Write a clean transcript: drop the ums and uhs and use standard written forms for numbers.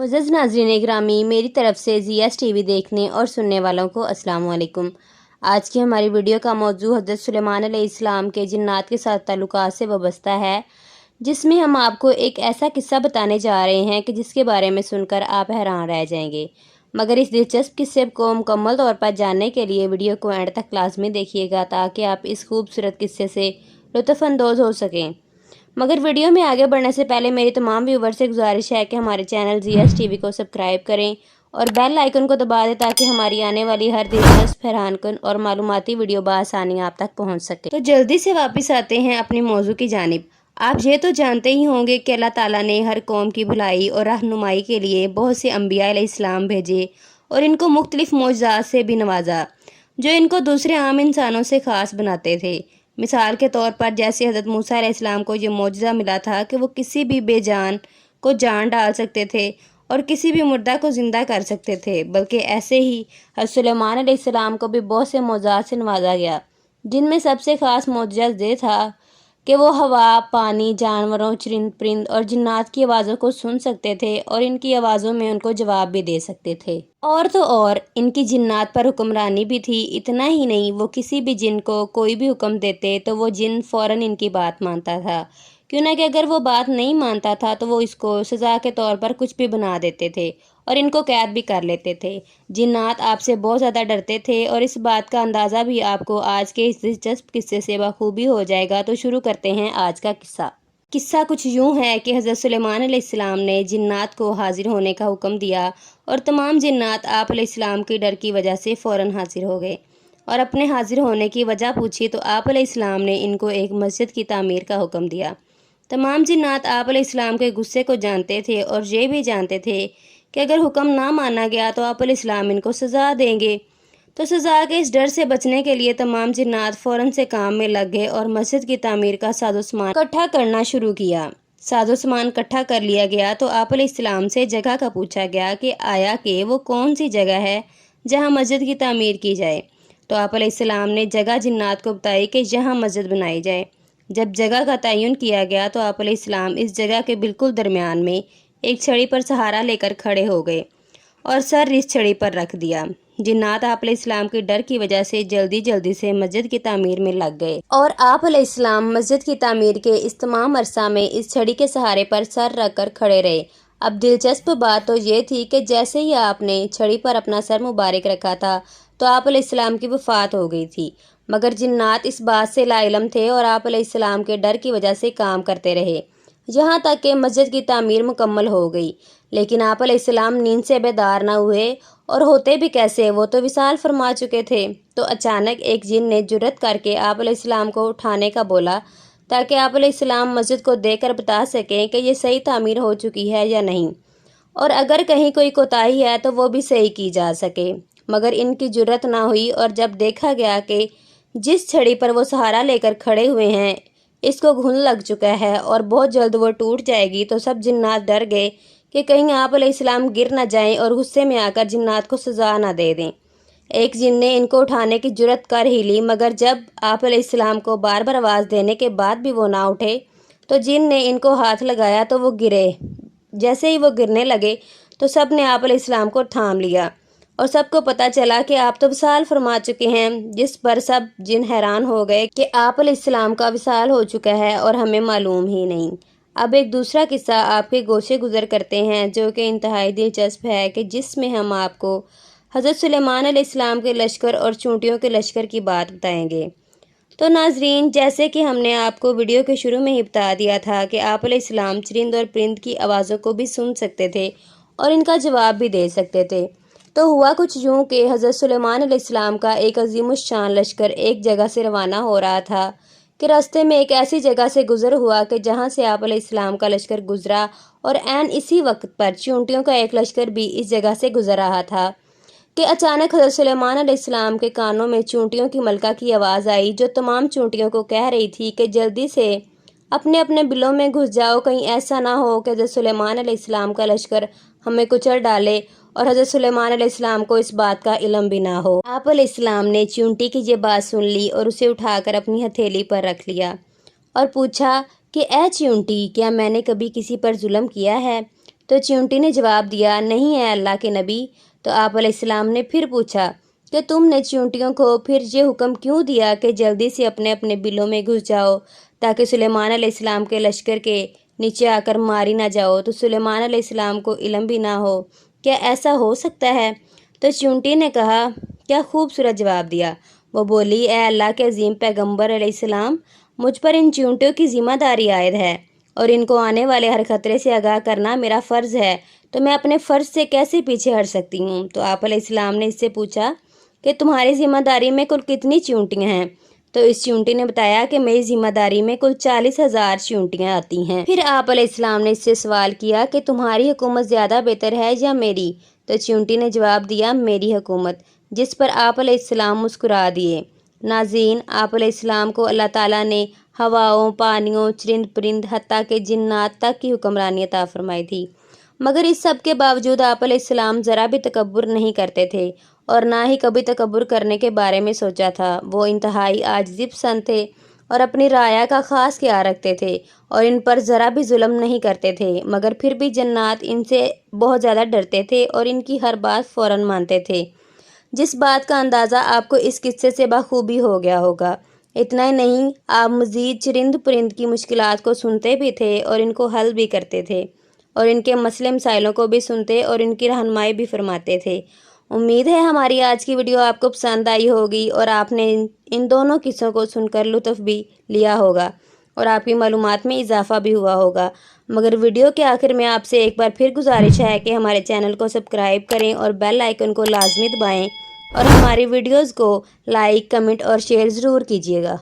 معزز ناظرین گرامی، میری طرف سے ZS TV دیکھنے اور سننے والوں کو السلام علیکم۔ آج کی ہماری ویڈیو کا موضوع حضرت سلیمان علیہ السلام کے جنات کے ساتھ تعلقات سے وابستہ ہے، جس میں ہم آپ کو ایک ایسا قصہ بتانے جا رہے ہیں کہ جس کے بارے میں سن کر آپ حیران رہ جائیں گے۔ مگر اس دلچسپ قصے کو مکمل طور پر جاننے کے لیے ویڈیو کو اینڈ تک لازمی دیکھیے گا تاکہ آپ اس خوبصورت قصے سے لطف اندوز ہو سکیں۔ مگر ویڈیو میں آگے بڑھنے سے پہلے میری تمام ویور سے گزارش ہے کہ ہمارے چینل ZS TV کو سبسکرائب کریں اور بیل آئیکن کو دبا دیں تاکہ ہماری آنے والی ہر دلچسپ، حیران کن اور معلوماتی ویڈیو بآسانی آپ تک پہنچ سکے۔ تو جلدی سے واپس آتے ہیں اپنے موضوع کی جانب۔ آپ یہ تو جانتے ہی ہوں گے کہ اللہ تعالیٰ نے ہر قوم کی بھلائی اور رہنمائی کے لیے بہت سے انبیاء علیہ السلام بھیجے اور ان کو مختلف معجزات سے بھی نوازا جو ان کو دوسرے عام انسانوں سے خاص بناتے تھے۔ مثال کے طور پر جیسے حضرت موسیٰ علیہ السلام کو یہ معجزہ ملا تھا کہ وہ کسی بھی بے جان کو جان ڈال سکتے تھے اور کسی بھی مردہ کو زندہ کر سکتے تھے، بلکہ ایسے ہی حضرت سلیمان علیہ السلام کو بھی بہت سے معجزات سے نوازا گیا، جن میں سب سے خاص معجزہ یہ تھا کہ وہ ہوا، پانی، جانوروں، چرند پرند اور جنات کی آوازوں کو سن سکتے تھے اور ان کی آوازوں میں ان کو جواب بھی دے سکتے تھے۔ اور تو اور ان کی جنات پر حکمرانی بھی تھی۔ اتنا ہی نہیں، وہ کسی بھی جن کو کوئی بھی حکم دیتے تو وہ جن فوراً ان کی بات مانتا تھا، کیوں نہ کہ اگر وہ بات نہیں مانتا تھا تو وہ اس کو سزا کے طور پر کچھ بھی بنا دیتے تھے اور ان کو قید بھی کر لیتے تھے۔ جنات آپ سے بہت زیادہ ڈرتے تھے اور اس بات کا اندازہ بھی آپ کو آج کے اس دلچسپ قصے سے بخوبی ہو جائے گا۔ تو شروع کرتے ہیں آج کا قصہ۔ قصہ کچھ یوں ہے کہ حضرت سلیمان علیہ السلام نے جنات کو حاضر ہونے کا حکم دیا اور تمام جنات آپ علیہ السلام کی ڈر کی وجہ سے فوراً حاضر ہو گئے اور اپنے حاضر ہونے کی وجہ پوچھی تو آپ علیہ السلام نے ان کو ایک مسجد کی تعمیر کا حکم دیا۔ تمام جنات آپ علیہ السلام کے غصے کو جانتے تھے اور یہ بھی جانتے تھے کہ اگر حکم نہ مانا گیا تو آپ علیہ السلام ان کو سزا دیں گے، تو سزا کے اس ڈر سے بچنے کے لیے تمام جنات فوراً سے کام میں لگ گئے اور مسجد کی تعمیر کا ساز و سامان اکٹھا کرنا شروع کیا۔ ساز و سامان اکٹھا کر لیا گیا تو آپ علیہ السلام سے جگہ کا پوچھا گیا کہ آیا کہ وہ کون سی جگہ ہے جہاں مسجد کی تعمیر کی جائے، تو آپ علیہ السلام نے جگہ جنات کو بتائی کہ یہاں مسجد بنائی جائے۔ جب جگہ کا تعین کیا گیا تو آپ علیہ السلام اس جگہ کے بالکل درمیان میں ایک چھڑی پر سہارا لے کر کھڑے ہو گئے اور سر اس چھڑی پر رکھ دیا۔ جنات آپ علیہ السلام کے ڈر کی وجہ سے جلدی سے مسجد کی تعمیر میں لگ گئے اور آپ علیہ السلام مسجد کی تعمیر کے اس تمام عرصہ میں اس چھڑی کے سہارے پر سر رکھ کر کھڑے رہے۔ اب دلچسپ بات تو یہ تھی کہ جیسے ہی آپ نے چھڑی پر اپنا سر مبارک رکھا تھا تو آپ علیہ السلام کی وفات ہو گئی تھی، مگر جنات اس بات سے لا علم تھے اور آپ علیہ السلام کے ڈر کی وجہ سے کام کرتے رہے یہاں تک کہ مسجد کی تعمیر مکمل ہو گئی۔ لیکن آپ علیہ السلام نیند سے بیدار نہ ہوئے، اور ہوتے بھی کیسے، وہ تو وصال فرما چکے تھے۔ تو اچانک ایک جن نے جرأت کر کے آپ علیہ السلام کو اٹھانے کا بولا تاکہ آپ علیہ السلام مسجد کو دیکھ کر بتا سکیں کہ یہ صحیح تعمیر ہو چکی ہے یا نہیں، اور اگر کہیں کوئی کوتاہی ہے تو وہ بھی صحیح کی جا سکے۔ مگر ان کی جرأت نہ ہوئی اور جب دیکھا گیا کہ جس چھڑی پر وہ سہارا لے کر کھڑے ہوئے ہیں اس کو گھن لگ چکا ہے اور بہت جلد وہ ٹوٹ جائے گی، تو سب جنات ڈر گئے کہ کہیں آپ علیہ السلام گر نہ جائیں اور غصے میں آ کر جنات کو سزا نہ دے دیں۔ ایک جن نے ان کو اٹھانے کی جرأت کر ہی لی، مگر جب آپ علیہ السلام کو بار بار آواز دینے کے بعد بھی وہ نہ اٹھے تو جن نے ان کو ہاتھ لگایا تو وہ گرے۔ جیسے ہی وہ گرنے لگے تو سب نے آپ علیہ السلام کو تھام لیا اور سب کو پتہ چلا کہ آپ تو وصال فرما چکے ہیں، جس پر سب جن حیران ہو گئے کہ آپ علیہ السلام کا وصال ہو چکا ہے اور ہمیں معلوم ہی نہیں۔ اب ایک دوسرا قصہ آپ کے گوشے گزر کرتے ہیں جو کہ انتہائی دلچسپ ہے کہ جس میں ہم آپ کو حضرت سلیمان علیہ السلام کے لشکر اور چونٹیوں کے لشکر کی بات بتائیں گے۔ تو ناظرین، جیسے کہ ہم نے آپ کو ویڈیو کے شروع میں ہی بتا دیا تھا کہ آپ علیہ السلام چرند اور پرند کی آوازوں کو بھی سن سکتے تھے اور ان کا جواب بھی دے سکتے تھے۔ تو ہوا کچھ یوں کہ حضرت سلیمان علیہ السلام کا ایک عظیم الشان لشکر ایک جگہ سے روانہ ہو رہا تھا کہ راستے میں ایک ایسی جگہ سے گزر ہوا کہ جہاں سے آپ علیہ السلام کا لشکر گزرا، اور عین اسی وقت پر چونٹیوں کا ایک لشکر بھی اس جگہ سے گزر رہا تھا کہ اچانک حضرت سلیمان علیہ السلام کے کانوں میں چونٹیوں کی ملکہ کی آواز آئی جو تمام چونٹیوں کو کہہ رہی تھی کہ جلدی سے اپنے اپنے بلوں میں گھس جاؤ، کہیں ایسا نہ ہو کہ حضرت سلیمان علیہ السلام کا لشکر ہمیں کچل ڈالے اور حضرت سلیمان علیہ السلام کو اس بات کا علم بھی نہ ہو۔ آپ علیہ السلام نے چونٹی کی یہ بات سن لی اور اسے اٹھا کر اپنی ہتھیلی پر رکھ لیا اور پوچھا کہ اے چونٹی، کیا میں نے کبھی کسی پر ظلم کیا ہے؟ تو چیونٹی نے جواب دیا، نہیں اے اللہ کے نبی۔ تو آپ علیہ السلام نے پھر پوچھا کہ تم نے چیونٹیوں کو پھر یہ حکم کیوں دیا کہ جلدی سے اپنے اپنے بلوں میں گھس جاؤ تاکہ سلیمان علیہ السلام کے لشکر کے نیچے آ کر ماری نہ جاؤ؟ تو سلیمان علیہ السلام کو علم بھی نہ ہو، کیا ایسا ہو سکتا ہے؟ تو چیونٹی نے کہا، کیا خوبصورت جواب دیا۔ وہ بولی، اے اللہ کے عظیم پیغمبر علیہ السلام، مجھ پر ان چیونٹیوں کی ذمہ داری عائد ہے اور ان کو آنے والے ہر خطرے سے آگاہ کرنا میرا فرض ہے، تو میں اپنے فرض سے کیسے پیچھے ہٹ سکتی ہوں؟ تو آپ علیہ السلام نے اس سے پوچھا کہ تمہاری ذمہ داری میں کل کتنی چیونٹیاں ہیں؟ تو اس چیونٹی نے بتایا کہ میری ذمہ داری میں کل 40,000 چیونٹیاں آتی ہیں۔ پھر آپ علیہ السلام نے اس سے سوال کیا کہ تمہاری حکومت زیادہ بہتر ہے یا میری؟ تو چیونٹی نے جواب دیا، میری حکومت، جس پر آپ علیہ السلام مسکرا دیے۔ ناظرین، آپ علیہ السلام کو اللہ تعالیٰ نے ہواؤں، پانیوں، چرند پرند، حتیٰ کہ جنات تک کی حکمرانی عطا فرمائی تھی، مگر اس سب کے باوجود آپ علیہ السلام ذرا بھی تکبر نہیں کرتے تھے اور نہ ہی کبھی تکبر کرنے کے بارے میں سوچا تھا۔ وہ انتہائی عاجزی پسند تھے اور اپنی رعایا کا خاص خیال رکھتے تھے اور ان پر ذرا بھی ظلم نہیں کرتے تھے، مگر پھر بھی جنات ان سے بہت زیادہ ڈرتے تھے اور ان کی ہر بات فوراً مانتے تھے، جس بات کا اندازہ آپ کو اس قصے سے بخوبی ہو گیا ہوگا۔ اتنا ہی نہیں، آپ مزید چرند پرند کی مشکلات کو سنتے بھی تھے اور ان کو حل بھی کرتے تھے اور ان کے مسئلے مسائلوں کو بھی سنتے اور ان کی رہنمائی بھی فرماتے تھے۔ امید ہے ہماری آج کی ویڈیو آپ کو پسند آئی ہوگی اور آپ نے ان دونوں قصوں کو سن کر لطف بھی لیا ہوگا اور آپ کی معلومات میں اضافہ بھی ہوا ہوگا۔ مگر ویڈیو کے آخر میں آپ سے ایک بار پھر گزارش ہے کہ ہمارے چینل کو سبسکرائب کریں اور بیل آئیکن کو لازمی دبائیں اور ہماری ویڈیوز کو لائک، کمنٹ اور شیئر ضرور کیجیے گا۔